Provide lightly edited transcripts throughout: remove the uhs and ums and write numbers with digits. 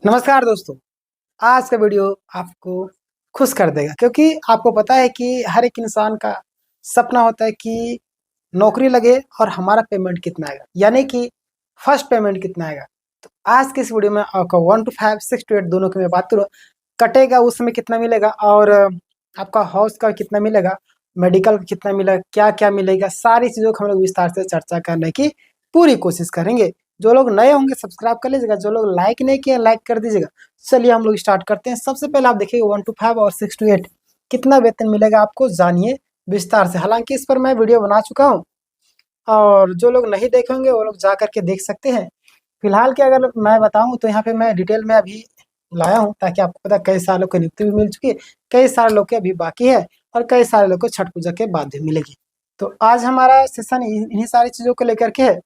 नमस्कार दोस्तों। आज का वीडियो आपको खुश कर देगा क्योंकि आपको पता है कि हर एक इंसान का सपना होता है कि नौकरी लगे और हमारा पेमेंट कितना आएगा, यानी कि फर्स्ट पेमेंट कितना आएगा। तो आज के इस वीडियो में आपका 1 to 5, 6 to 8 दोनों की मैं बात करूँ, कटेगा उस समय कितना मिलेगा और आपका हाउस का कितना मिलेगा, मेडिकल का कितना मिलेगा, क्या-क्या मिलेगा, सारी चीज़ों को हम लोग विस्तार से चर्चा करने की पूरी कोशिश करेंगे। जो लोग नए होंगे सब्सक्राइब कर लीजिएगा, जो लोग लाइक नहीं किए लाइक कर दीजिएगा। चलिए हम लोग स्टार्ट करते हैं। सबसे पहले आप देखिए 1 to 5 और 6 to 8 कितना वेतन मिलेगा आपको जानिए विस्तार से। हालाँकि इस पर मैं वीडियो बना चुका हूँ और जो लोग नहीं देखे होंगे वो लोग जा कर के देख सकते हैं। फिलहाल की अगर मैं बताऊँ तो यहाँ पे मैं डिटेल में अभी लाया हूँ ताकि आपको पता कई सालों को नियुक्ति भी मिल चुकी है, कई सारे लोग के अभी बाकी है और कई सारे लोग को छठ पूजा के बाद भी मिलेगी। तो आज हमारा सेशन इन्हीं सारी चीज़ों को लेकर के है।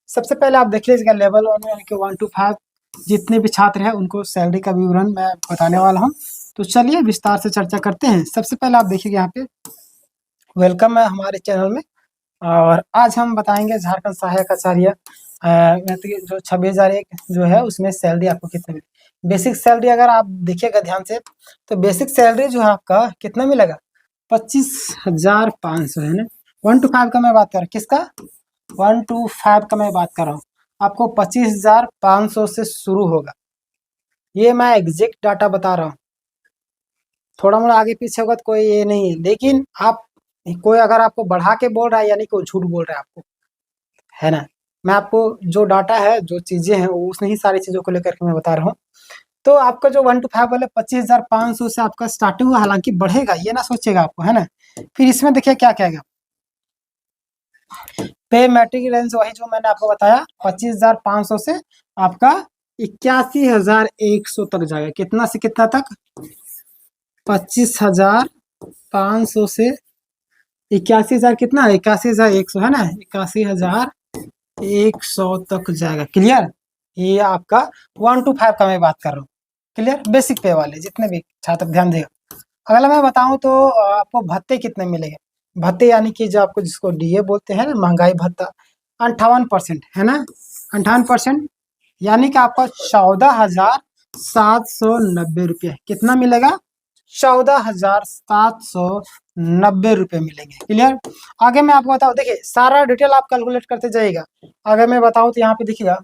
सबसे पहले आप देख लीजिएगा लेवल 1 यानी कि 1 to 5 जितने भी छात्र हैं उनको सैलरी का विवरण मैं बताने वाला हूँ। तो चलिए विस्तार से चर्चा करते हैं। सबसे पहले आप देखिए यहाँ पे वेलकम है हमारे चैनल में और आज हम बताएंगे झारखंड सहायक आचार्य जो 26,001 जो है उसमें सैलरी आपको कितनी मिलेगी। बेसिक सैलरी अगर आप देखिएगा ध्यान से तो बेसिक सैलरी जो है आपका कितना मिलेगा 25,500 है ना। 1 to 5 का मैं बात कर रहा हूँ, किसका 1 to 5 का मैं बात कर रहा हूँ। आपको 25,500 से शुरू होगा। ये मैं एग्जैक्ट डाटा बता रहा हूँ, थोड़ा मोड़ा आगे पीछे होगा तो कोई ये नहीं है, लेकिन आप कोई अगर आपको बढ़ा के बोल रहा है यानी कि वो झूठ बोल रहा है आपको, है ना। मैं आपको जो डाटा है जो चीज़ें हैं वो उसने ही सारी चीज़ों को लेकर के मैं बता रहा हूँ। तो आपका जो 1 to 5 वाले 25,500 से आपका स्टार्टिंग हुआ, हालांकि बढ़ेगा ये ना सोचेगा आपको, है ना। फिर इसमें देखिए क्या कहेगा, पे मैट्रिक रेंज वही जो मैंने आपको बताया 25,500 से आपका 81,100 तक जाएगा। कितना से कितना तक 25,500 से 81,000 कितना है 81,100 है ना, 81,100 तक जाएगा। क्लियर, ये आपका 1 to 5 का मैं बात कर रहा हूँ। क्लियर, बेसिक पे वाले जितने भी छात्र ध्यान देगा। अगला मैं बताऊं तो आपको भत्ते कितने मिलेंगे। भत्ते यानी कि जो आपको जिसको डीए बोलते हैं ना, महंगाई भत्ता 58% है ना, 58% यानी कि आपका 14,790 रुपये कितना मिलेगा, 14,790 रुपये मिलेंगे। क्लियर, आगे मैं आपको बताऊँ, देखिए सारा डिटेल आप कैलकुलेट करते जाइएगा। अगर मैं बताऊँ तो यहाँ पे देखिएगा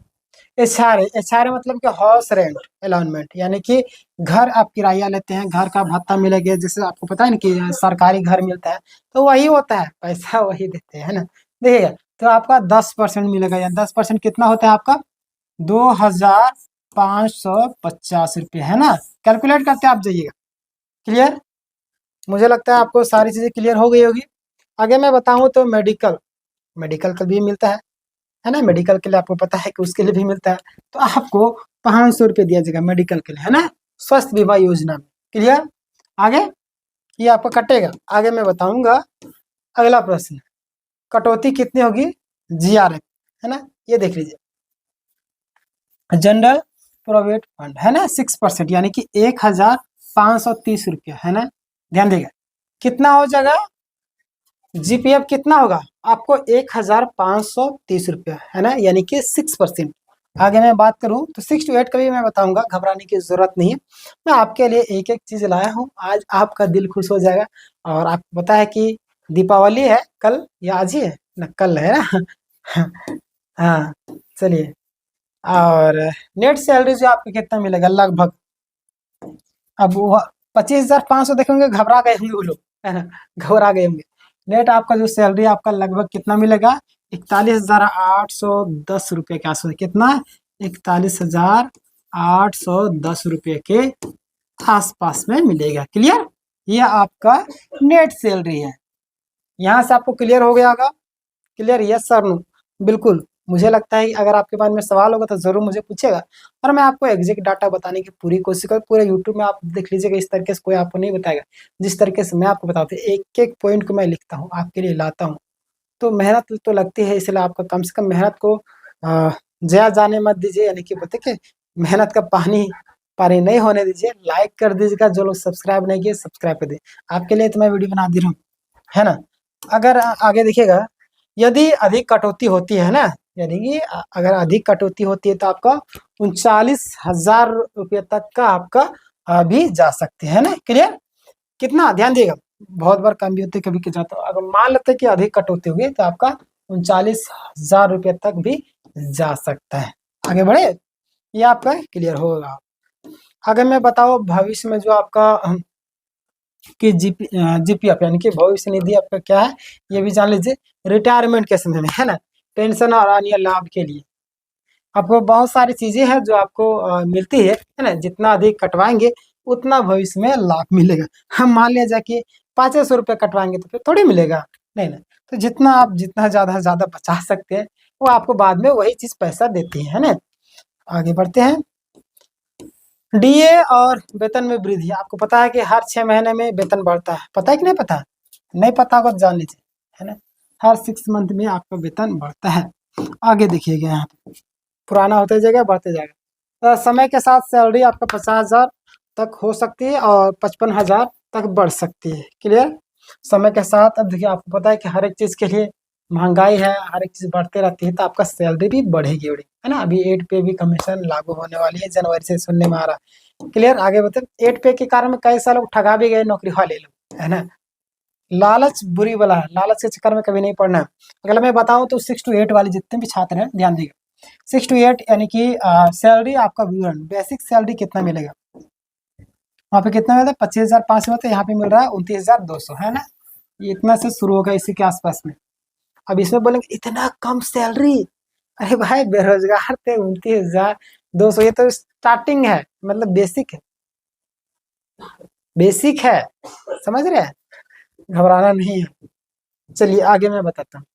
एच आर मतलब कि हाउस रेंट अलाउंसमेंट, यानी कि घर आप किराया लेते हैं, घर का भत्ता मिलेगा। जैसे आपको पता है ना कि सरकारी घर मिलता है तो वही होता है, पैसा वही देते हैं ना। देखिएगा तो आपका 10% मिलेगा, या 10% कितना होता है आपका 2,550 रुपये है ना। कैलकुलेट करके आप जाइएगा। क्लियर, मुझे लगता है आपको सारी चीज़ें क्लियर हो गई होगी। आगे मैं बताऊँ तो मेडिकल, मेडिकल का भी मिलता है ना। मेडिकल के लिए आपको पता है कि उसके लिए भी मिलता है, तो आपको 500 रुपये दिया जाएगा मेडिकल के लिए, है ना, स्वास्थ्य बीमा योजना में। क्लियर, आगे ये आपको कटेगा, आगे मैं बताऊंगा। अगला प्रश्न, कटौती कितनी होगी जीआरएफ, है ना। ये देख लीजिए जनरल प्रोविडेंट फंड है ना 6% यानी कि 1,530 रुपये है ना। ध्यान देगा कितना हो जाएगा, जीपीएफ कितना होगा आपको 1,530 रुपया है ना, यानी कि 6%। आगे मैं बात करूं तो 6 to 8 का भी मैं बताऊंगा, घबराने की जरूरत नहीं है। मैं आपके लिए एक एक चीज लाया हूं, आज आपका दिल खुश हो जाएगा। और आपको पता है कि दीपावली है कल या आज ही है ना, कल है ना। हाँ, चलिए। और नेट सैलरी जो आपको कितना मिलेगा लगभग, अब वो 25,500 देखेंगे घबरा गए होंगे वो लोग, है ना, घबरा गए होंगे। नेट आपका जो सैलरी आपका लगभग कितना मिलेगा 41,810 रुपये के आसपास। कितना 41,810 रुपये के आसपास में मिलेगा। क्लियर, ये आपका नेट सैलरी है। यहाँ से आपको क्लियर हो गया होगा। क्लियर, यस सर नो, बिल्कुल। मुझे लगता है कि अगर आपके पास में सवाल होगा तो ज़रूर मुझे पूछेगा और मैं आपको एग्जैक्ट डाटा बताने की पूरी कोशिश करूँ। पूरे यूट्यूब में आप देख लीजिएगा, इस तरीके से कोई आपको नहीं बताएगा जिस तरीके से मैं आपको बताता हूँ। एक एक पॉइंट को मैं लिखता हूँ आपके लिए लाता हूँ, तो मेहनत तो लगती है, इसलिए आपका कम से कम मेहनत को जया जाने मत दीजिए, यानी कि बोलते कि मेहनत का पानी पानी नहीं होने दीजिए। लाइक कर दीजिएगा, जो लोग सब्सक्राइब नहीं किए सब्सक्राइब कर दीजिए, आपके लिए तो मैं वीडियो बना दे रहा हूँ, है ना। अगर आगे देखिएगा, यदि अधिक कटौती होती है ना, यानी कि अगर अधिक कटौती होती है तो आपका 39,000 रुपये तक का आपका भी जा सकते हैं ना। क्लियर? कितना ध्यान दिएगा, बहुत बार कम भी होते कभी के जाता। अगर मान लेते कि अधिक कटौती हुई तो आपका 39,000 रुपये तक भी जा सकता है। आगे बढ़े, ये आपका क्लियर होगा। अगर मैं बताओ भविष्य में जो आपका कि जीपीएफ यानी कि भविष्य निधि आपका क्या है, ये भी जान लीजिए। रिटायरमेंट के समय में, है ना, पेंशन और अन्य लाभ के लिए आपको बहुत सारी चीजें हैं जो आपको मिलती है ना। जितना अधिक कटवाएंगे उतना भविष्य में लाभ मिलेगा। हम मान लिया जाए कि 500 रुपये कटवाएंगे तो फिर थोड़ी मिलेगा, नहीं ना। तो जितना आप जितना ज्यादा से ज्यादा बचा सकते हैं वो आपको बाद में वही चीज पैसा देती है ना। आगे बढ़ते हैं। डीए और वेतन में वृद्धि, आपको पता है कि हर 6 महीने में वेतन बढ़ता है, पता है कि नहीं पता? नहीं पता होगा तो जान लीजिए, है ना। हर 6 मंथ में आपका वेतन बढ़ता है। आगे देखिएगा, यहाँ पे पुराना होते जाएगा, बढ़ते जाएगा। समय के साथ सैलरी आपका 50,000 तक हो सकती है और 55,000 तक बढ़ सकती है। क्लियर? समय के साथ अब देखिए, आपको पता है कि हर एक चीज के लिए महंगाई है, हर एक चीज बढ़ते रहती है, तो आपका सैलरी भी बढ़ेगी है ना। अभी 8 पे भी कमीशन लागू होने वाली है, जनवरी से सुनने में आ रहा है। क्लियर? आगे बताए। 8 पे के कारण में कई सारे लोग ठगा भी गए, नौकरी वाले लोग, है ना। लालच बुरी बला है, लालच के चक्कर में कभी नहीं पड़ना। अगर मैं बताऊं तो 6 to 8 वाले जितने भी छात्र हैं ध्यान दीजिए। 6 to 8 यानी कि सैलरी आपका विवरण, बेसिक सैलरी कितना मिलेगा, वहाँ पे कितना मिलता है? 25,500 होता है, यहाँ पे मिल रहा है 29,200, है ना। ये इतना से शुरू होगा, इसी के आसपास में। अब इसमें बोलेंगे इतना कम सैलरी, अरे भाई बेरोजगार थे, 29,200, ये तो स्टार्टिंग है, मतलब बेसिक है, बेसिक है, समझ रहे हैं, घबराना नहीं है। चलिए आगे मैं बताता हूँ।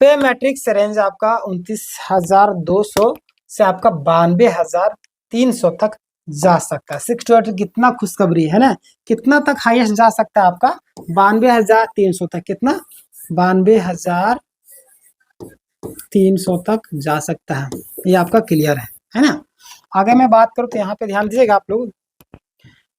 पे मैट्रिक्स रेंज आपका 29,200 से आपका 92,300 तक जा सकता है। 6 to 8 कितना खुशखबरी है ना। कितना तक हाईएस्ट जा सकता है आपका? 92,300 तक। कितना? 92,300 तक जा सकता है। ये आपका क्लियर है ना। आगे मैं बात करूँ तो यहाँ पे ध्यान दीजिएगा आप लोग।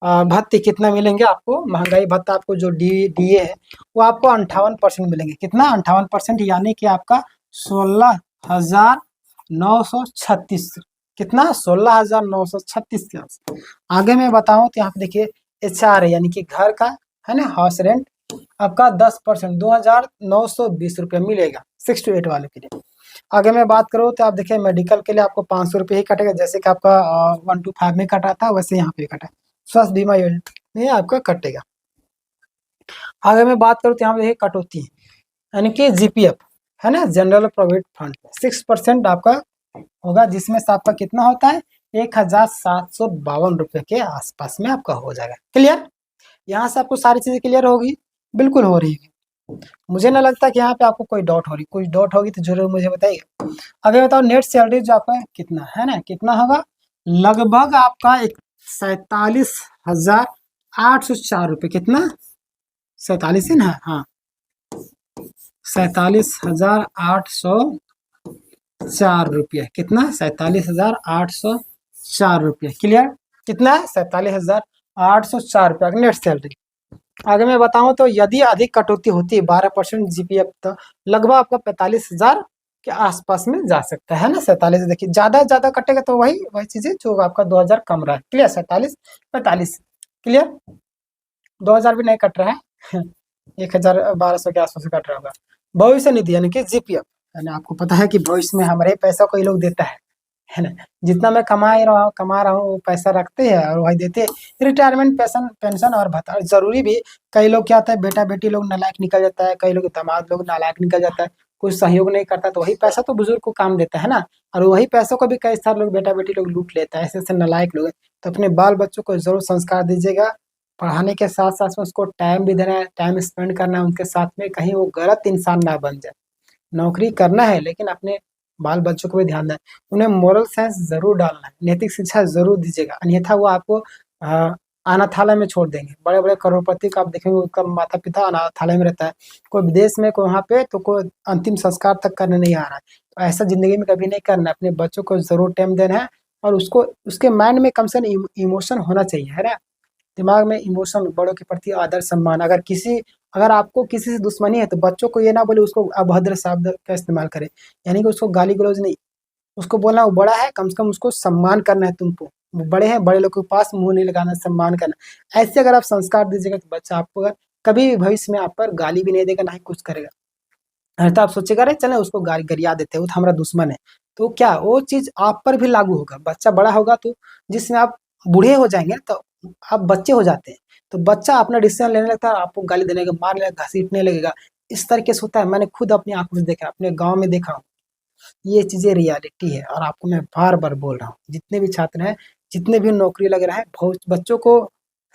भत्ते कितना मिलेंगे आपको? महंगाई भत्ता आपको जो डीए है वो आपको 58% मिलेंगे। कितना? 58%, यानी कि आपका 16,936। कितना? 16,936 के आसपास। आगे मैं बताऊं तो यहाँ पे देखिए HR यानी कि घर का, है ना, हाउस रेंट आपका 10%, 2,920 रुपये मिलेगा 6 to 8 वाले के लिए। आगे मैं बात करूँ तो आप देखिए मेडिकल के लिए आपको 500 रुपये ही कटेगा, जैसे कि आपका 1 to 5 में कटा था वैसे यहाँ पे कटा है। स्वास्थ्य बीमा योजना में आपका कटेगा। आगे मैं बात करूँ तो यहाँ पे देखिए कटौती यानी कि जीपीएफ, है ना, जनरल प्रोविडेंट फंड 6% आपका होगा, जिसमें से आपका कितना होता है? 1,752 रुपये के आसपास में आपका हो जाएगा। क्लियर? यहाँ से आपको सारी चीजें क्लियर होगी, बिल्कुल हो रही है। मुझे ना लगता कि यहाँ पे आपको कोई डाउट हो रही, कुछ डाउट होगी तो जरूर मुझे बताइए। अगर बताओ नेट सैलरी जो आपका कितना है ना, कितना होगा? लगभग आपका 47,804 रुपये। कितना? 47 है ना, हाँ, 47,804 रुपये। कितना? 47,804 रुपये। क्लियर? कितना है? 47,804 रुपये नेट सैलरी। आगे मैं बताऊं तो यदि अधिक कटौती होती है 12% जीपीएफ, तो लगभग आपका 45,000 के आसपास में जा सकता है ना। 47, देखिए ज्यादा कटेगा तो वही वही चीजें जो आपका 2,000 कम रहा है। क्लियर? 47, 45। क्लियर? 2,000 भी नहीं कट रहा है 1,1200 के आसपास कट रहा होगा। भविष्य निधि यानी कि जीपीएफ, यानी आपको पता है कि भविष्य में हमारे पैसा कोई लोग देता है ना। जितना मैं कमा रहा हूँ वो पैसा रखते हैं और वही देते हैं। रिटायरमेंट पेंशन और भत्ता जरूरी भी। कई लोग क्या होता है, बेटा बेटी लोग नालायक निकल जाता है, कई लोग दामाद लोग नालायक निकल जाता है, कुछ सहयोग नहीं करता, तो वही पैसा तो बुजुर्ग को काम देता है ना। और वही पैसों को भी कई सारे लोग बेटा बेटी लोग लूट लेता है, ऐसे ऐसे नालायक लोग हैं। तो अपने बाल बच्चों को जरूर संस्कार दीजिएगा। पढ़ाने के साथ साथ में उसको टाइम भी देना है, टाइम स्पेंड करना है उनके साथ में, कहीं वो गलत इंसान ना बन जाए। नौकरी करना है लेकिन अपने बाल बच्चों को भी ध्यान दें, उन्हें मोरल साइंस जरूर डालना है, नैतिक शिक्षा जरूर दीजिएगा, अन्यथा वो आपको अनाथालय में छोड़ देंगे। बड़े बड़े करोड़पति का आप देखेंगे उनका माता पिता अनाथालय में रहता है, कोई विदेश में, कोई वहाँ पे, तो कोई अंतिम संस्कार तक करने नहीं आ रहा है। तो ऐसा जिंदगी में कभी नहीं करना है। अपने बच्चों को जरूर टाइम देना है और उसको उसके माइंड में कम से कम इमोशन होना चाहिए, है ना। दिमाग में इमोशन, बड़ों के प्रति आदर सम्मान। अगर किसी अगर आपको किसी से दुश्मनी है तो बच्चों को ये ना बोले उसको अभद्र शब्द का इस्तेमाल करें, यानी कि उसको गाली गलौज नहीं, उसको बोलना वो बड़ा है, कम से कम उसको सम्मान करना है तुमको, वो बड़े हैं, बड़े लोग के पास मुंह नहीं लगाना, सम्मान करना। ऐसे अगर आप संस्कार दीजिएगा तो बच्चा आपको अगर कभी भी भविष्य में आप पर गाली भी नहीं देगा, ना ही कुछ करेगा। नहीं तो आप सोचेगा अरे चले उसको गाली गरिया देते हैं, वो तो हमारा दुश्मन है। तो क्या वो चीज आप पर भी लागू होगा, बच्चा बड़ा होगा तो जिसमें आप बूढ़े हो जाएंगे तो आप बच्चे हो जाते हैं, तो बच्चा अपना डिसीजन लेने लगता है, आपको गाली देने लगेगा, मारने लगेगा, घसीटने लगेगा। इस तरीके से होता है, मैंने खुद अपनी आंखों से देखा, अपने गांव में देखा हूँ। ये चीजें रियलिटी है और आपको मैं बार बार बोल रहा हूँ, जितने भी छात्र हैं, जितने भी नौकरी लग रहा है, बहुत बच्चों को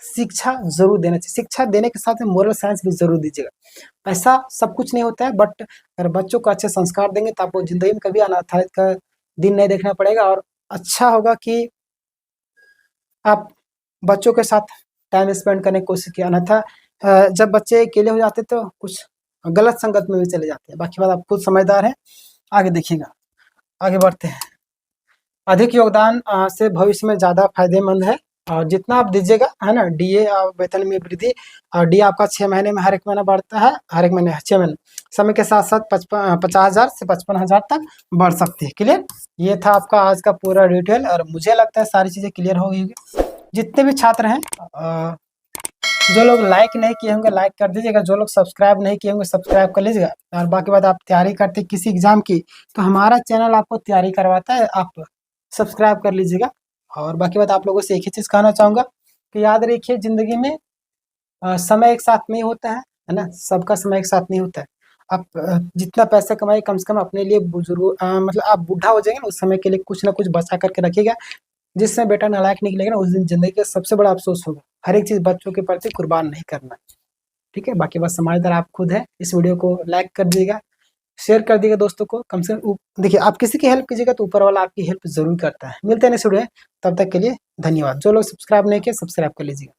शिक्षा जरूर देना चाहिए। शिक्षा देने के साथ में मोरल साइंस भी जरूर दीजिएगा। पैसा सब कुछ नहीं होता है, बट अगर बच्चों को अच्छे संस्कार देंगे तो आपको जिंदगी में कभी अनाथालय का दिन नहीं देखना पड़ेगा, और अच्छा होगा कि आप बच्चों के साथ टाइम स्पेंड करने की कोशिश किया। अन्यथा जब बच्चे अकेले हो जाते तो कुछ गलत संगत में भी चले जाते हैं। बाकी बात आप खुद समझदार हैं, आगे देखिएगा। आगे बढ़ते हैं। अधिक योगदान से भविष्य में ज़्यादा फायदेमंद है, और जितना आप दीजिएगा है ना, डीए वेतन में वृद्धि, और डी आपका 6 महीने में हर एक महीना बढ़ता है, हर एक महीने 6 महीने समय के साथ साथ 50,000 से 55,000 तक बढ़ सकती है। क्लियर? ये था आपका आज का पूरा डिटेल, और मुझे लगता है सारी चीज़ें क्लियर हो गई। जितने भी छात्र हैं, जो लोग लाइक नहीं किए होंगे लाइक कर दीजिएगा, जो लोग सब्सक्राइब नहीं किए होंगे सब्सक्राइब कर लीजिएगा। और बाकी बात, आप तैयारी करते हैं किसी एग्जाम की तो हमारा चैनल आपको तैयारी करवाता है, आप सब्सक्राइब कर लीजिएगा। और बाकी बात, आप लोगों से एक ही चीज़ कहना चाहूँगा कि याद रखिए, ज़िंदगी में समय एक साथ नहीं होता है ना, सबका समय एक साथ नहीं होता है। आप जितना पैसा कमाए कम से कम अपने लिए बुजुर्ग मतलब आप बूढ़ा हो जाएंगे ना, उस समय के लिए कुछ ना कुछ बचा करके रखिएगा। जिस समय बेटा नालायक निकलेगा ना, उस दिन जिंदगी का सबसे बड़ा अफसोस होगा। हर एक चीज़ बच्चों के प्रति कुर्बान नहीं करना। ठीक है? बाकी बस समझदार आप खुद है। इस वीडियो को लाइक कर दीजिएगा, शेयर कर दीजिएगा दोस्तों को। कम से कम देखिए, आप किसी की हेल्प कीजिएगा तो ऊपर वाला आपकी हेल्प जरूर करता है। मिलते हैं नेक्स्ट वीडियो में, तब तक के लिए धन्यवाद। जो लोग सब्सक्राइब नहीं किए सब्सक्राइब कर लीजिएगा।